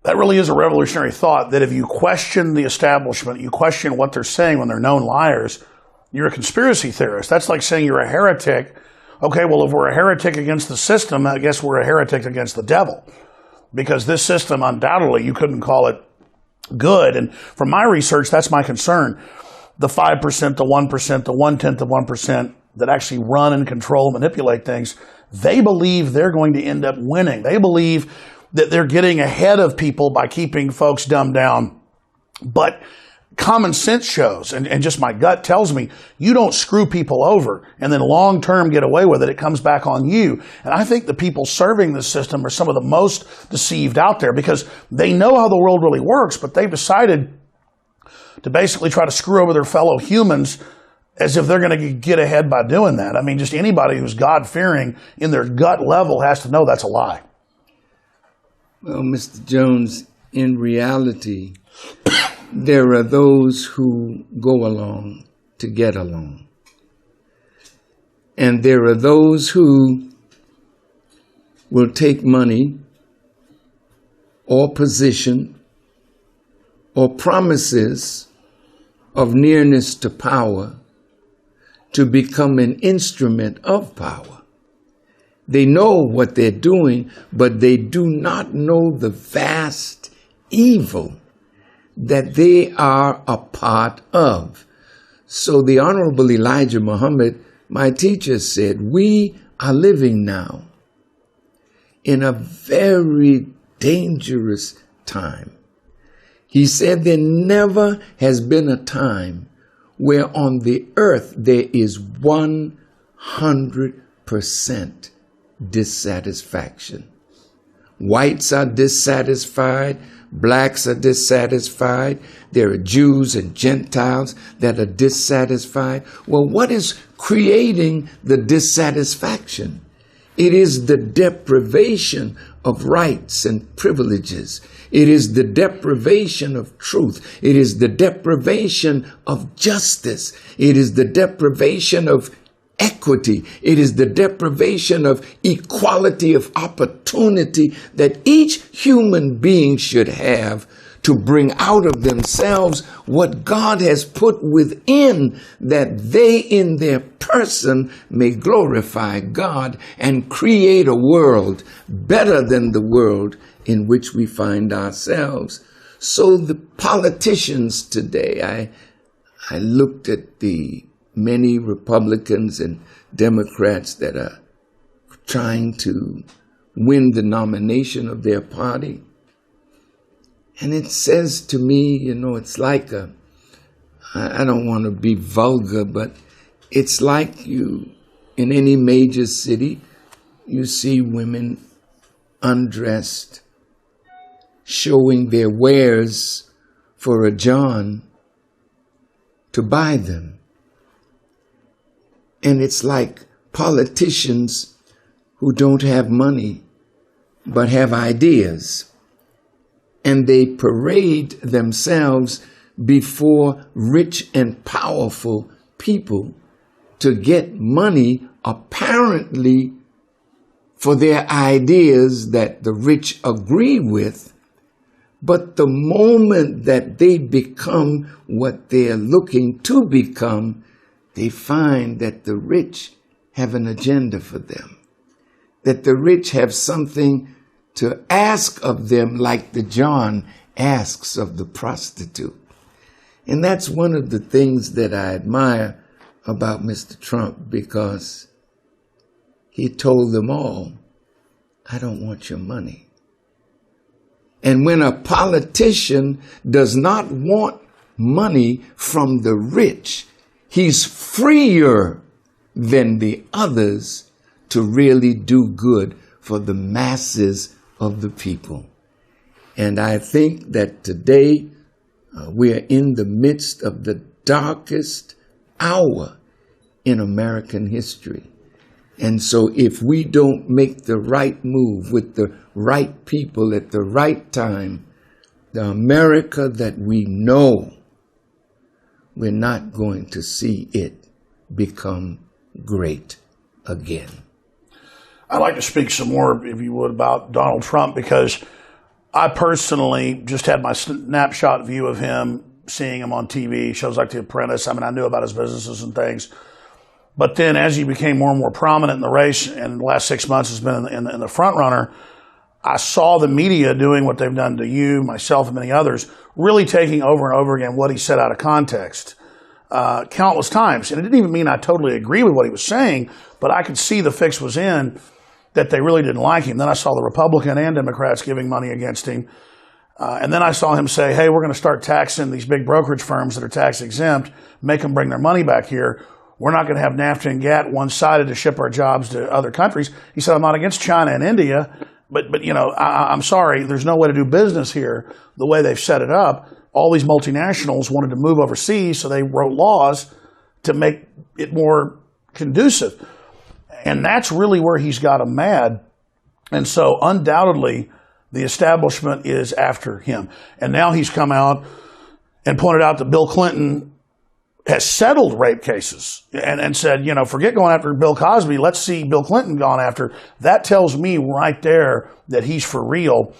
That really is a revolutionary thought, that if you question the establishment, you question what they're saying when they're known liars, you're a conspiracy theorist. That's like saying you're a heretic. Okay, well, if we're a heretic against the system, I guess we're a heretic against the devil. Because this system, undoubtedly, you couldn't call it good. And from my research, that's my concern. The 5%, the 1%, the 1/10 of 1% that actually run and control, manipulate things, they believe they're going to end up winning. They believe that they're getting ahead of people by keeping folks dumbed down. But common sense shows, and just my gut tells me, you don't screw people over and then long-term get away with it. It comes back on you. And I think the people serving this system are some of the most deceived out there, because they know how the world really works, but they've decided to basically try to screw over their fellow humans as if they're going to get ahead by doing that. I mean, just anybody who's God-fearing in their gut level has to know that's a lie. Well, Mr. Jones, in reality, there are those who go along to get along. And there are those who will take money or position or promises of nearness to power to become an instrument of power. They know what they're doing, but they do not know the vast evil that they are a part of. So the Honorable Elijah Muhammad, my teacher, said, we are living now in a very dangerous time. He said there never has been a time where on the earth there is 100% dissatisfaction. Whites are dissatisfied. Blacks are dissatisfied. There are Jews and Gentiles that are dissatisfied. Well, what is creating the dissatisfaction? It is the deprivation of rights and privileges. It is the deprivation of truth. It is the deprivation of justice. It is the deprivation of equity. It is the deprivation of equality of opportunity that each human being should have to bring out of themselves what God has put within, that they in their person may glorify God and create a world better than the world in which we find ourselves. So the politicians today, I looked at the many Republicans and Democrats that are trying to win the nomination of their party. And it says to me, it's like I don't want to be vulgar, but it's like you, in any major city, you see women undressed, showing their wares for a John to buy them. And it's like politicians who don't have money but have ideas. And they parade themselves before rich and powerful people to get money, apparently for their ideas that the rich agree with. But the moment that they become what they're looking to become, they find that the rich have an agenda for them, that the rich have something to ask of them, like the John asks of the prostitute. And that's one of the things that I admire about Mr. Trump, because he told them all, I don't want your money. And when a politician does not want money from the rich, he's freer than the others to really do good for the masses of the people. And I think that today we are in the midst of the darkest hour in American history. And so if we don't make the right move with the right people at the right time, the America that we know, we're not going to see it become great again. I'd like to speak some more, if you would, about Donald Trump, because I personally just had my snapshot view of him, seeing him on TV, shows like The Apprentice. I mean, I knew about his businesses and things. But then as he became more and more prominent in the race, and the last 6 months has been in the front runner, I saw the media doing what they've done to you, myself, and many others, really taking over and over again what he said out of context countless times. And it didn't even mean I totally agree with what he was saying, but I could see the fix was in that they really didn't like him. Then I saw the Republican and Democrats giving money against him. And then I saw him say, hey, we're going to start taxing these big brokerage firms that are tax exempt, make them bring their money back here. We're not going to have NAFTA and GATT one-sided to ship our jobs to other countries. He said, I'm not against China and India, but you know, I'm sorry, there's no way to do business here the way they've set it up. All these multinationals wanted to move overseas, so they wrote laws to make it more conducive. And that's really where he's got them mad. And so undoubtedly, the establishment is after him. And now he's come out and pointed out that Bill Clinton has settled rape cases and said, you know, forget going after Bill Cosby. Let's see Bill Clinton gone after. That tells me right there that he's for real.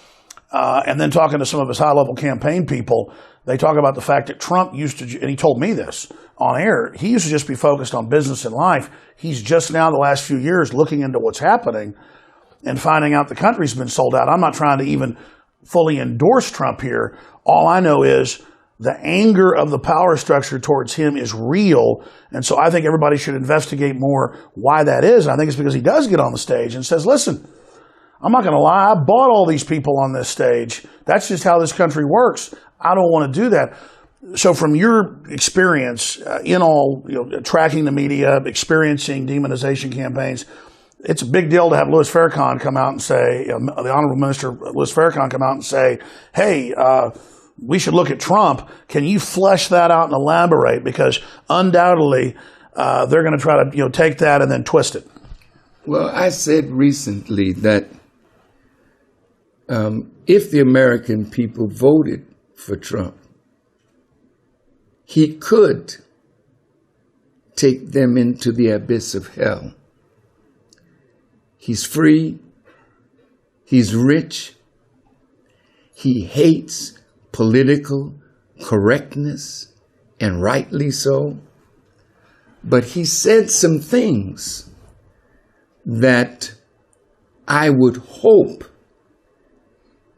And then talking to some of his high-level campaign people, they talk about the fact that Trump used to, and he told me this on air, he used to just be focused on business and life. He's just now, the last few years, looking into what's happening and finding out the country's been sold out. I'm not trying to even fully endorse Trump here. All I know is the anger of the power structure towards him is real. And so I think everybody should investigate more why that is. And I think it's because he does get on the stage and says, listen, I'm not going to lie. I bought all these people on this stage. That's just how this country works. I don't want to do that. So from your experience in all, you know, tracking the media, experiencing demonization campaigns, it's a big deal to have Louis Farrakhan come out and say, the Honorable Minister Louis Farrakhan come out and say, hey, we should look at Trump. Can you flesh that out and elaborate? Because undoubtedly, they're going to try to, you know, take that and then twist it. Well, I said recently that if the American people voted for Trump, he could take them into the abyss of hell. He's free. He's rich. He hates political correctness, and rightly so. But he said some things that I would hope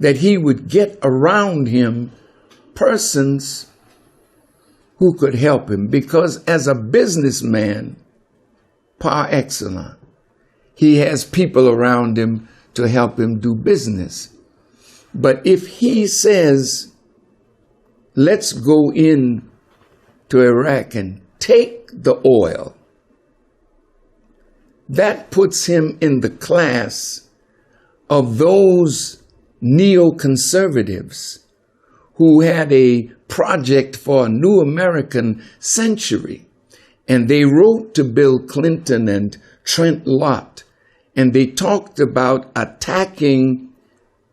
that he would get around him persons who could help him, because as a businessman par excellence, he has people around him to help him do business. But if he says, let's go in to Iraq and take the oil, that puts him in the class of those neoconservatives who had a project for a new American century. And they wrote to Bill Clinton and Trent Lott, and they talked about attacking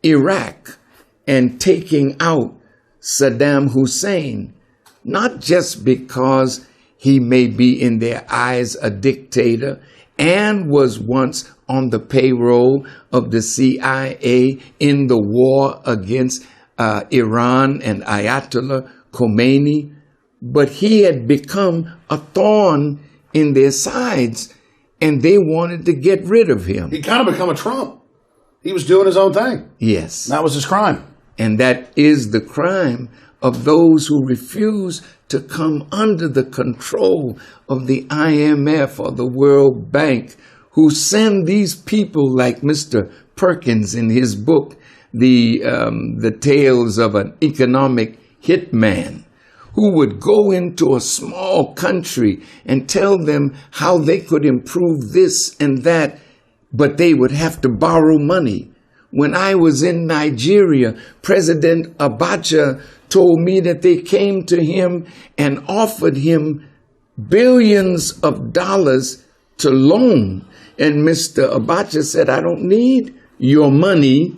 Iraq and taking out Saddam Hussein, not just because he may be in their eyes a dictator and was once on the payroll of the CIA in the war against Iran and Ayatollah Khomeini, but he had become a thorn in their sides, and they wanted to get rid of him. He kind of become a Trump. He was doing his own thing. Yes. That was his crime. And that is the crime of those who refuse to come under the control of the IMF or the World Bank, who send these people like Mr. Perkins in his book, The Tales of an Economic Hitman, who would go into a small country and tell them how they could improve this and that, but they would have to borrow money. When I was in Nigeria, President Abacha told me that they came to him and offered him billions of dollars to loan. And Mr. Abacha said, I don't need your money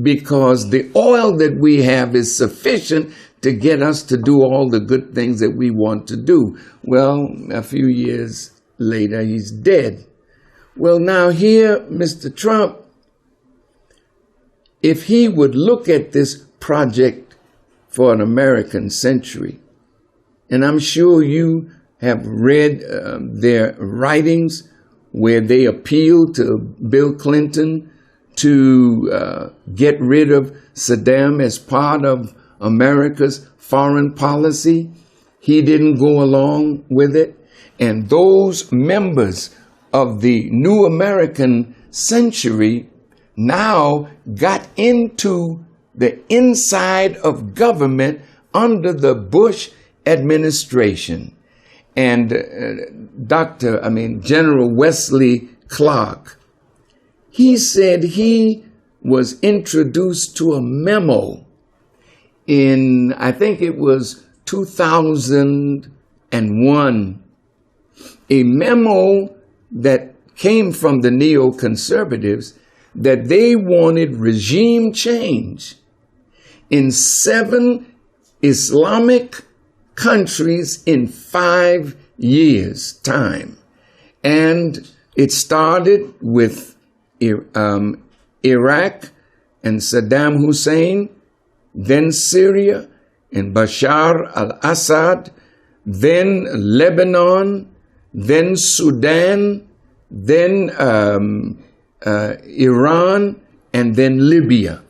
because the oil that we have is sufficient to get us to do all the good things that we want to do. Well, a few years later, he's dead. Well, now here, Mr. Trump, if he would look at this project for an American century, and I'm sure you have read their writings where they appeal to Bill Clinton to get rid of Saddam as part of America's foreign policy. He didn't go along with it. And those members of the new American century now got into the inside of government under the Bush administration. And General Wesley Clark, he said he was introduced to a memo in, I think it was 2001, a memo that came from the neoconservatives that they wanted regime change in 7 Islamic countries in 5 years' time. And it started with Iraq and Saddam Hussein, then Syria and Bashar al-Assad, then Lebanon, then Sudan, then Iran, and then Libya.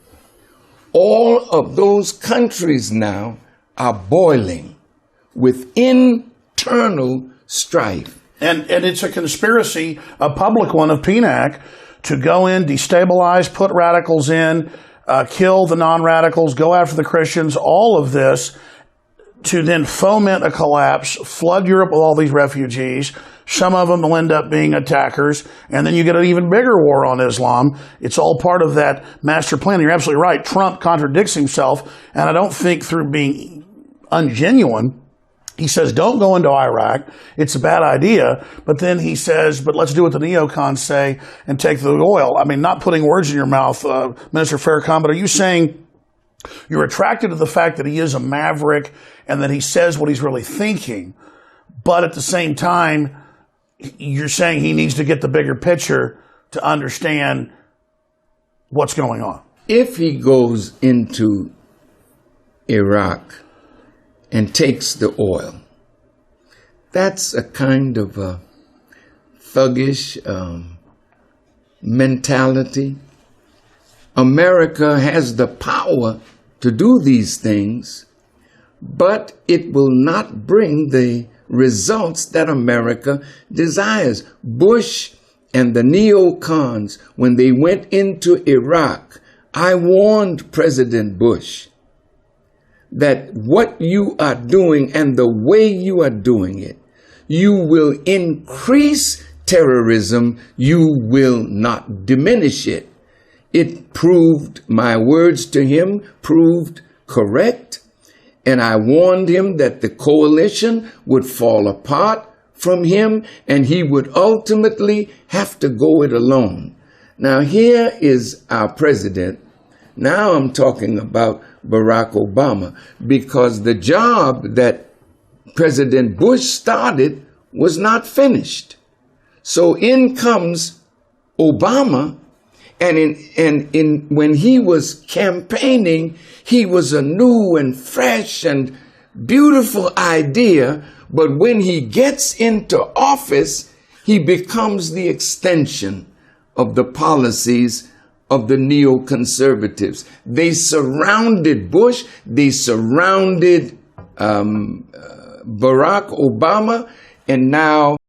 All of those countries now are boiling with internal strife. And it's a conspiracy, a public one of PNAC, to go in, destabilize, put radicals in, kill the non-radicals, go after the Christians, all of this to then foment a collapse, flood Europe with all these refugees. Some of them will end up being attackers, and then you get an even bigger war on Islam. It's all part of that master plan. You're absolutely right. Trump contradicts himself, and I don't think through being ungenuine. He says, don't go into Iraq. It's a bad idea. But then he says, but let's do what the neocons say and take the oil. I mean, not putting words in your mouth, Minister Farrakhan, but are you saying you're attracted to the fact that he is a maverick and that he says what he's really thinking, but at the same time, you're saying he needs to get the bigger picture to understand what's going on? If he goes into Iraq and takes the oil, that's a kind of a thuggish mentality. America has the power to do these things, but it will not bring the results that America desires. Bush and the neocons, when they went into Iraq, I warned President Bush that what you are doing and the way you are doing it, you will increase terrorism, you will not diminish it. It proved, my words to him proved correct, and I warned him that the coalition would fall apart from him and he would ultimately have to go it alone. Now here is our president. Now I'm talking about Barack Obama, because the job that President Bush started was not finished. So in comes Obama, and when he was campaigning, he was a new and fresh and beautiful idea, but when he gets into office, he becomes the extension of the policies of the neoconservatives. They surrounded Bush, they surrounded Barack Obama, and now